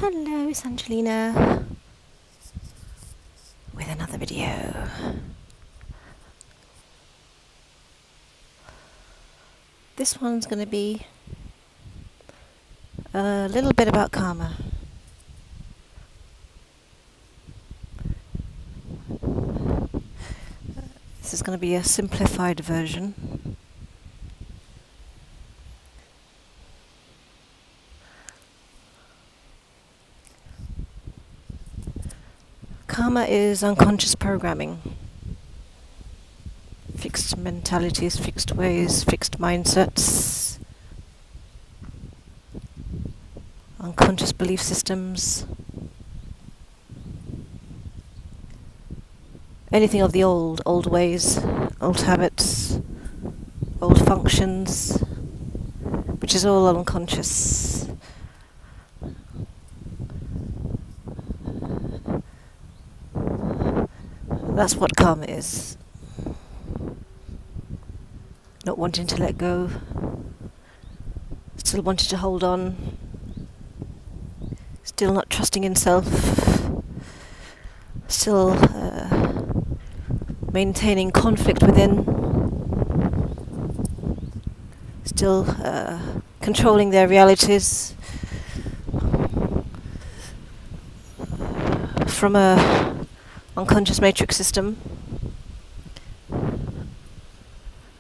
Hello, it's Angelina with another video. This one's going to be a little bit about karma. This is going to be a simplified version. Karma is unconscious programming. Fixed mentalities, fixed ways, fixed mindsets, unconscious belief systems. Anything of the old ways, old habits, old functions, which is all unconscious. That's what karma is. Not wanting to let go, still wanting to hold on, still not trusting in self, still maintaining conflict within, still controlling their realities from a unconscious matrix system.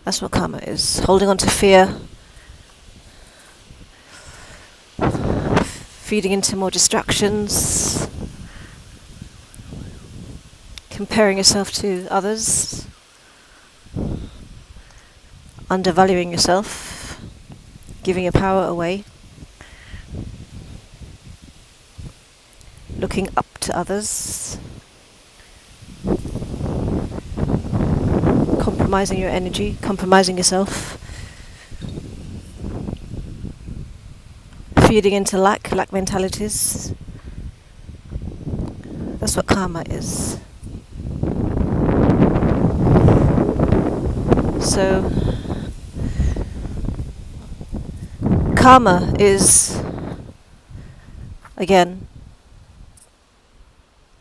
That's what karma is. Holding on to fear, feeding into more distractions, comparing yourself to others, undervaluing yourself, giving your power away, looking up to others, compromising your energy, compromising yourself, feeding into lack mentalities. That's what karma is. So, karma is, again,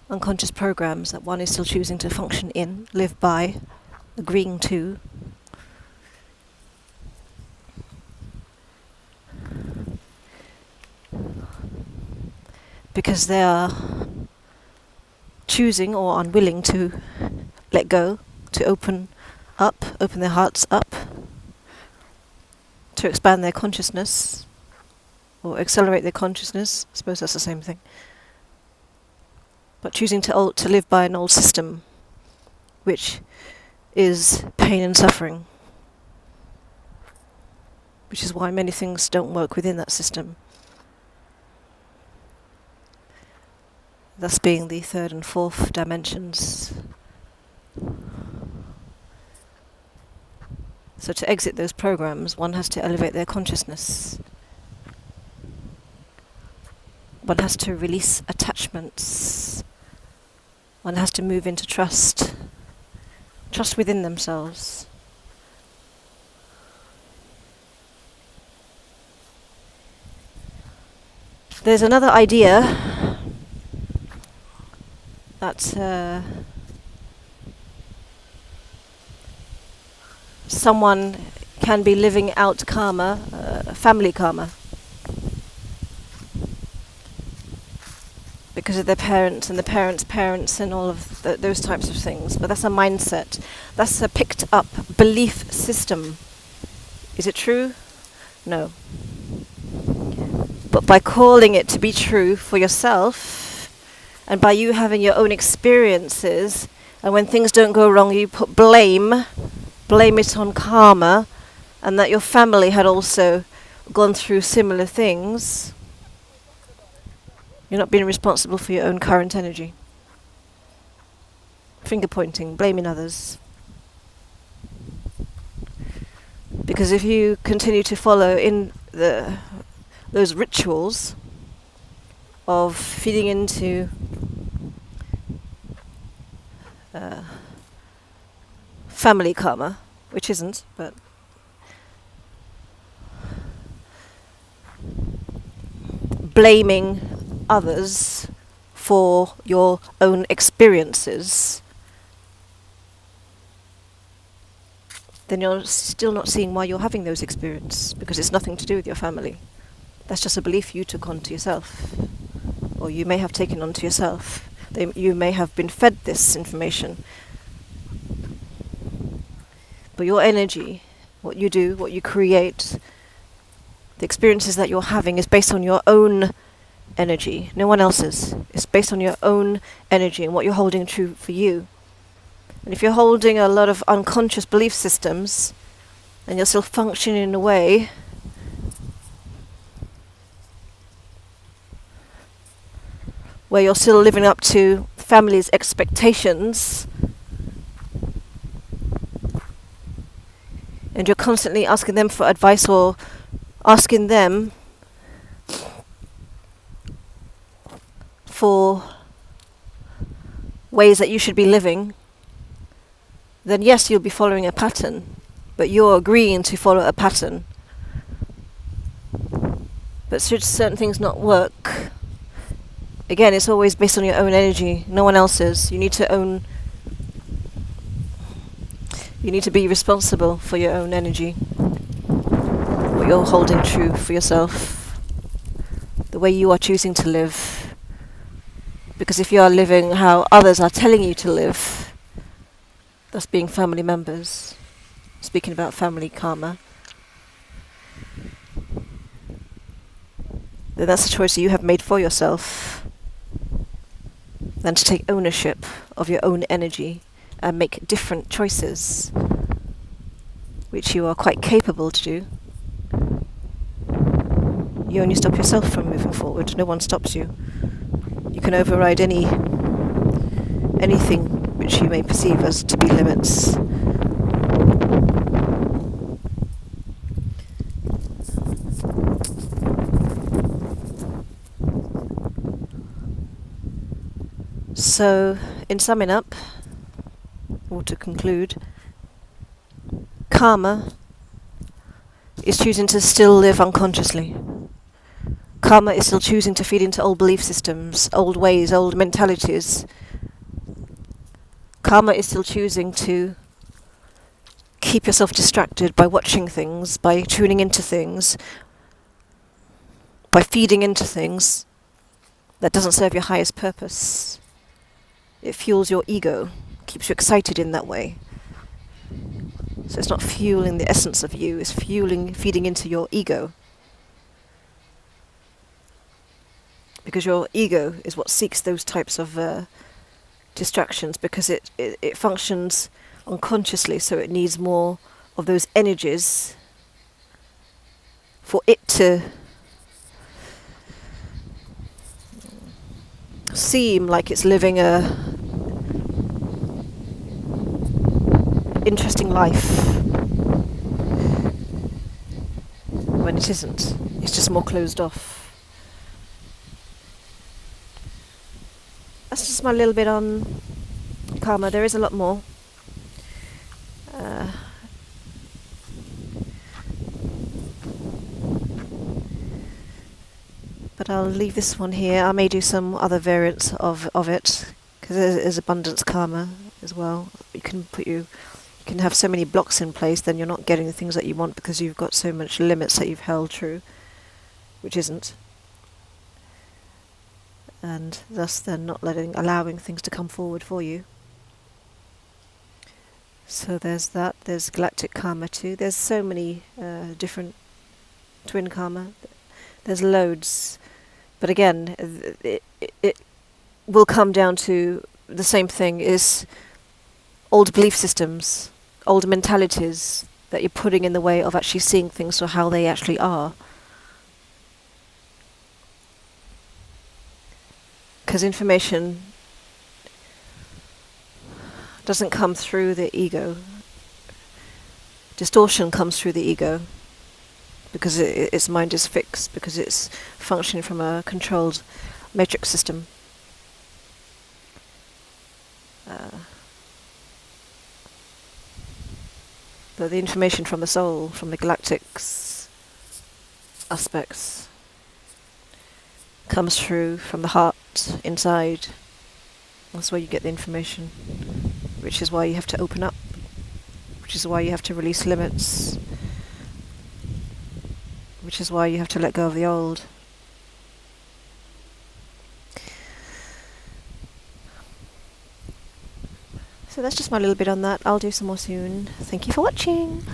unconscious programs that one is still choosing to function in, live by, agreeing to. Because they are choosing or unwilling to let go, to open their hearts up, to expand their consciousness, or accelerate their consciousness. I suppose that's the same thing. But choosing to live by an old system, which is pain and suffering, which is why many things don't work within that system. Thus being the third and fourth dimensions. So to exit those programs, one has to elevate their consciousness. One has to release attachments. One has to move into trust. Trust within themselves. There's another idea that someone can be living out karma, family karma, because of their parents and the parents' parents and all of those types of things. But that's a mindset. That's a picked up belief system. Is it true? No. But by calling it to be true for yourself, and by you having your own experiences, and when things don't go wrong, you put blame it on karma, and that your family had also gone through similar things, you're not being responsible for your own current energy. Finger pointing, blaming others. Because if you continue to follow in those rituals of feeding into family karma, which isn't, but blaming others for your own experiences, then you're still not seeing why you're having those experiences, because it's nothing to do with your family. That's just a belief you took onto yourself, or you may have taken onto yourself. You may have been fed this information. But your energy, what you do, what you create, the experiences that you're having is based on your own energy, no one else's. It's based on your own energy and what you're holding true for you. And if you're holding a lot of unconscious belief systems and you're still functioning in a way where you're still living up to family's expectations, and you're constantly asking them for advice or asking them for ways that you should be living, then yes, you'll be following a pattern, but you're agreeing to follow a pattern. But should certain things not work, again, it's always based on your own energy, no one else's. You need to be responsible for your own energy, what you're holding true for yourself, the way you are choosing to live. Because if you are living how others are telling you to live, that's being family members, speaking about family karma, then that's a choice that you have made for yourself, than to take ownership of your own energy and make different choices, which you are quite capable to do. You only stop yourself from moving forward. No one stops you. You can override anything which you may perceive as to be limits. So, in summing up, or to conclude, karma is choosing to still live unconsciously. Karma is still choosing to feed into old belief systems, old ways, old mentalities. Karma is still choosing to keep yourself distracted by watching things, by tuning into things, by feeding into things that doesn't serve your highest purpose. It fuels your ego, keeps you excited in that way. So it's not fueling the essence of you, it's feeding into your ego. Because your ego is what seeks those types of distractions, because it functions unconsciously, so it needs more of those energies for it to seem like it's living a interesting life when it isn't. It's just more closed off. That's just my little bit on karma. There is a lot more. But I'll leave this one here. I may do some other variants of it, because there's abundance karma as well. You can have so many blocks in place, then you're not getting the things that you want because you've got so much limits that you've held true, which isn't. And thus then not allowing things to come forward for you. So there's that. There's galactic karma too. There's so many different twin karma. There's loads. But again, it will come down to the same thing, is old belief systems, old mentalities that you're putting in the way of actually seeing things for how they actually are. Because information doesn't come through the ego. Distortion comes through the ego, because its mind is fixed, because it's functioning from a controlled matrix system. But the information from the soul, from the galactic aspects, comes through from the heart inside. That's where you get the information, which is why you have to open up, which is why you have to release limits, which is why you have to let go of the old. So that's just my little bit on that. I'll do some more soon. Thank you for watching.